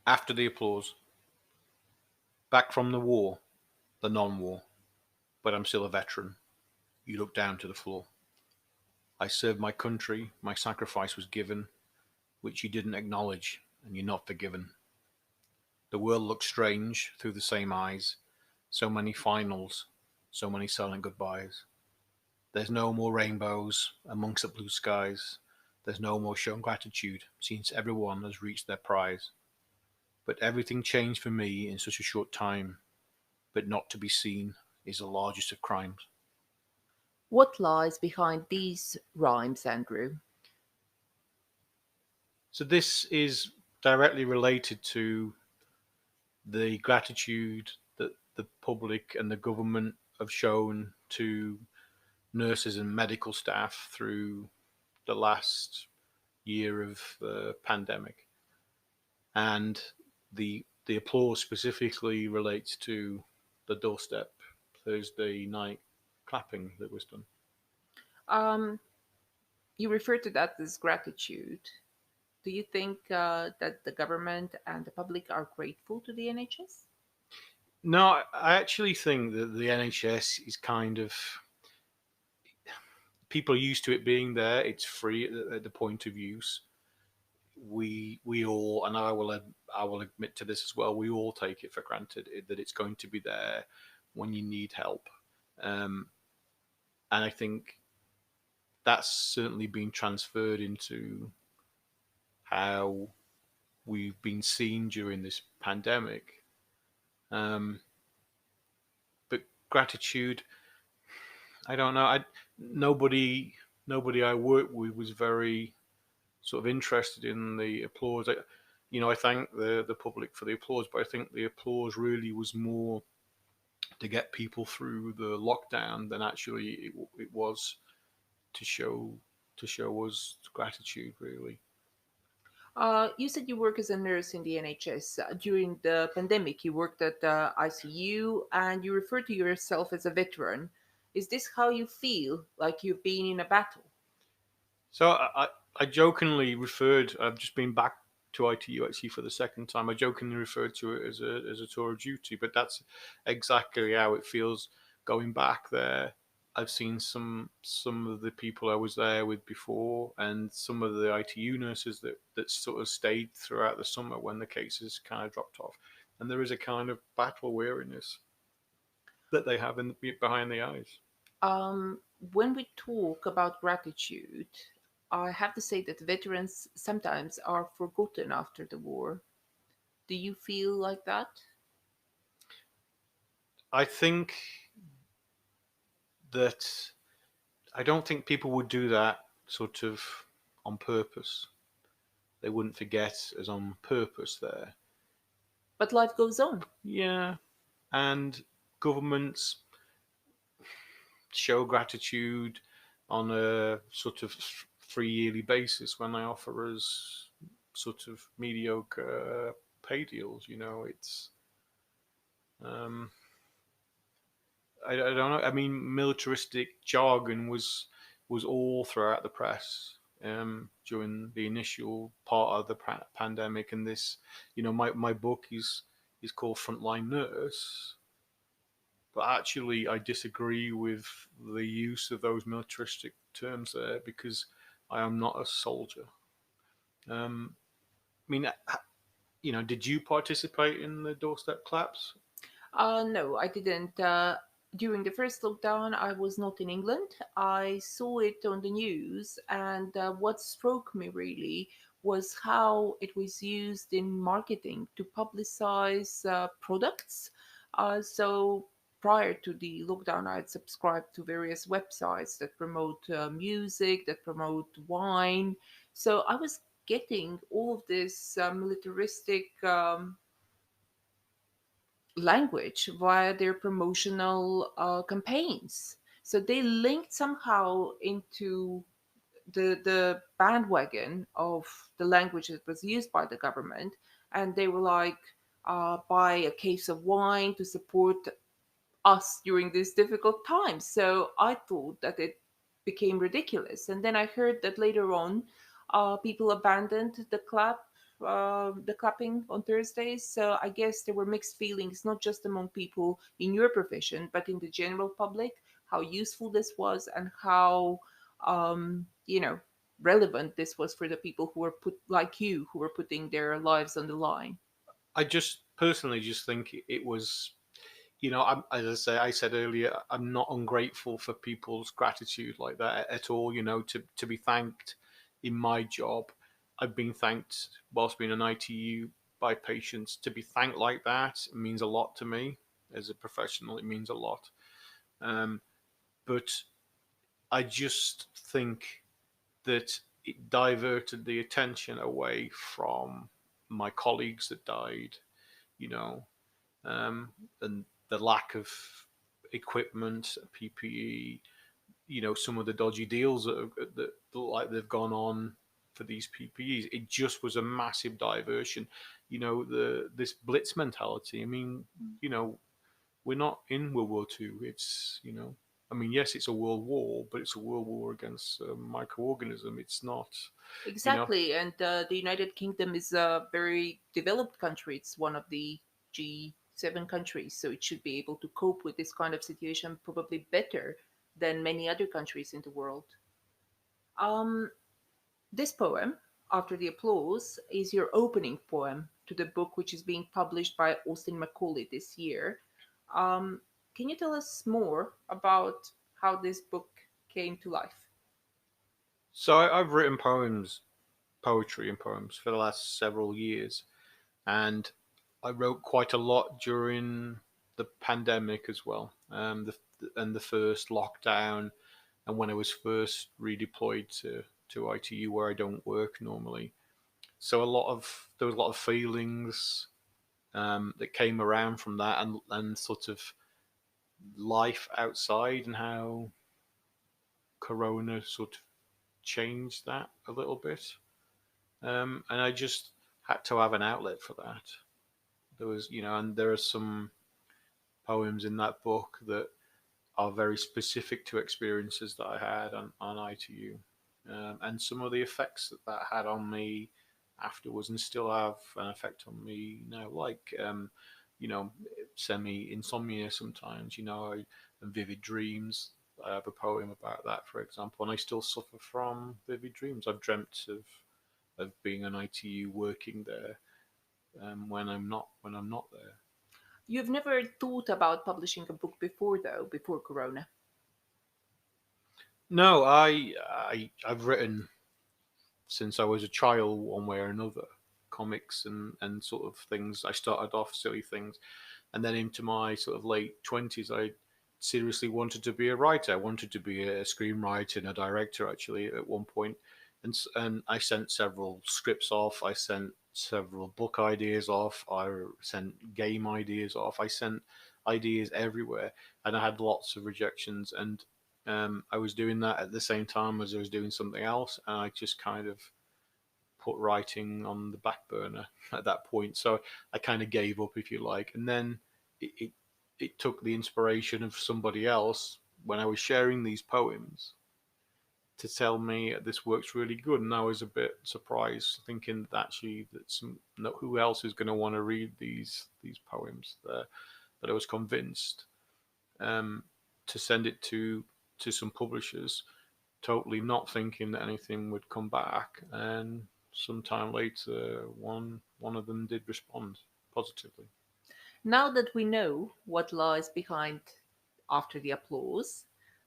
After the applause, back from the war, the non-war, but I'm still a veteran. You look down to the floor. I served my country, my sacrifice was given, which you didn't acknowledge, and you're not forgiven. The world looks strange through the same eyes. So many finals, so many silent goodbyes. There's no more rainbows amongst the blue skies. There's no more shown gratitude, since everyone has reached their prize. But everything changed for me in such a short time, but not to be seen is the largest of crimes. What lies behind these rhymes, Andrew? So this is directly related to the gratitude that the public and the government have shown to nurses and medical staff through the last year of the pandemic, and the applause specifically relates to the doorstep Thursday night clapping that was done. Um, you refer to that as gratitude. Do you think that the government and the public are grateful to the NHS? No, I actually think that the NHS is kind of, people are used to it being there. It's free at the point of use. We all, and I will admit to this as well. We all take it for granted that it's going to be there when you need help, um, and I think that's certainly been transferred into how we've been seen during this pandemic. Um, but gratitude, I don't know. Nobody nobody I worked with was very sort of interested in the applause. I thank the public for the applause, but I think the applause really was more to get people through the lockdown than actually it was to show us gratitude. Really. You said you work as a nurse in the NHS. During the pandemic, you worked at the ICU and you refer to yourself as a veteran. Is this how you feel, like you've been in a battle? So I jokingly referred. I've just been back to ITU actually for the second time. I jokingly referred to it as a tour of duty, but that's exactly how it feels going back there. I've seen some of the people I was there with before, and some of the ITU nurses that sort of stayed throughout the summer when the cases kind of dropped off. And there is a kind of battle weariness that they have in behind the eyes. Um, when we talk about gratitude, I have to say that veterans sometimes are forgotten after the war. Do you feel like that? I think that I don't think people would do that sort of on purpose. They wouldn't forget as on purpose there. But life goes on. Yeah, and governments show gratitude on a sort of free yearly basis when they offer us sort of mediocre pay deals. It's um, I don't know. I mean, militaristic jargon was all throughout the press during the initial part of the pandemic, and this, my book is called Frontline Nurse, but actually, I disagree with the use of those militaristic terms there because I am not a soldier. Um, I mean, did you participate in the doorstep claps? No, I didn't. During the first lockdown, I was not in England. I saw it on the news, and what struck me really was how it was used in marketing to publicize products. So prior to the lockdown, I had subscribed to various websites that promote music, that promote wine. So I was getting all of this militaristic. Language via their promotional campaigns. So they linked somehow into the bandwagon of the language that was used by the government, and they were like, buy a case of wine to support us during these difficult times. So I thought that it became ridiculous, and then I heard that later on, people abandoned the club. the clapping on Thursdays. So I guess there were mixed feelings, not just among people in your profession, but in the general public, how useful this was and how, you know, relevant this was for the people who were put like you, who were putting their lives on the line. I just personally just think it was, as I say, I said earlier, I'm not ungrateful for people's gratitude like that at all. To be thanked in my job, I've been thanked whilst being an ITU by patients. To be thanked like that means a lot to me as a professional. It means a lot. Um, but I just think that it diverted the attention away from my colleagues that died, you know, um, and the lack of equipment, PPE, some of the dodgy deals that like they've gone on for these PPEs. It just was a massive diversion. This blitz mentality. I mean, you know, we're not in World War Two. I mean, yes, it's a world war, but it's a world war against a microorganism. It's not, you know. Exactly, and the United Kingdom is a very developed country. It's one of the G7 countries, so it should be able to cope with this kind of situation probably better than many other countries in the world. Um, this poem, After the Applause, is your opening poem to the book which is being published by Austin Macaulay this year. Um, can you tell us more about how this book came to life? So I've written poetry and poems for the last several years, and I wrote quite a lot during the pandemic as well, and the first lockdown, and when I was first redeployed to ITU where I don't work normally. So there was a lot of feelings that came around from that, and sort of life outside and how Corona sort of changed that a little bit. And I just had to have an outlet for that. And there are some poems in that book that are very specific to experiences that I had on ITU, and some of the effects that had on me afterwards, and still have an effect on me now, like you know, semi insomnia sometimes, and vivid dreams. I have a poem about that, for example, and I still suffer from vivid dreams. I've dreamt of being an ITU working there, when I'm not there. You've never thought about publishing a book before, though, before Corona. No, I've written since I was a child, one way or another, comics and sort of things. I started off silly things, and then into my sort of late 20s, I seriously wanted to be a writer. I wanted to be a screenwriter and a director actually at one point, and I sent several scripts off. I sent several book ideas off. I sent game ideas off. I sent ideas everywhere, and I had lots of rejections. And I was doing that at the same time as I was doing something else, and I just kind of put writing on the back burner at that point. So I kind of gave up, if you like. And then it, it, it took the inspiration of somebody else when I was sharing these poems to tell me this works really good. And I was a bit surprised, thinking that actually who else is going to want to read these poems. That I was convinced um, to send it to some publishers, totally not thinking that anything would come back. And sometime later, one of them did respond positively. Now that we know what lies behind After the Applause,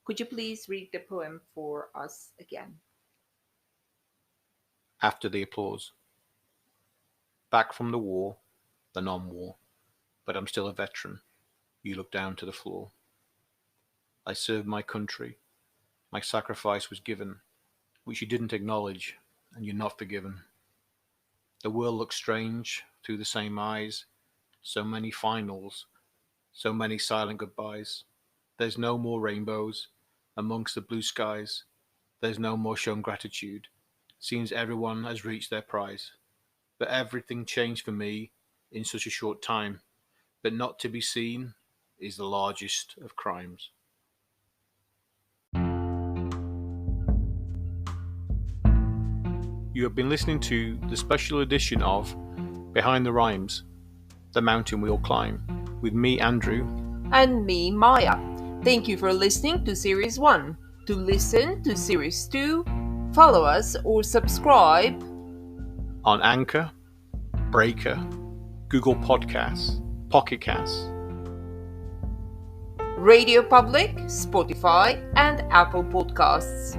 could you please read the poem for us again? After the applause, back from the war, the non-war, but I'm still a veteran. You look down to the floor. I served my country. My sacrifice was given, which you didn't acknowledge, and you're not forgiven. The world looks strange through the same eyes. So many finals, so many silent goodbyes. There's no more rainbows amongst the blue skies. There's no more shown gratitude. Seems everyone has reached their prize. But everything changed for me in such a short time. But not to be seen is the largest of crimes. You have been listening to the special edition of Behind the Rhymes, The Mountain We'll Climb, with me, Andrew. And me, Maya. Thank you for listening to Series 1. To listen to Series 2, follow us or subscribe on Anchor, Breaker, Google Podcasts, Pocket Casts, Radio Public, Spotify, and Apple Podcasts.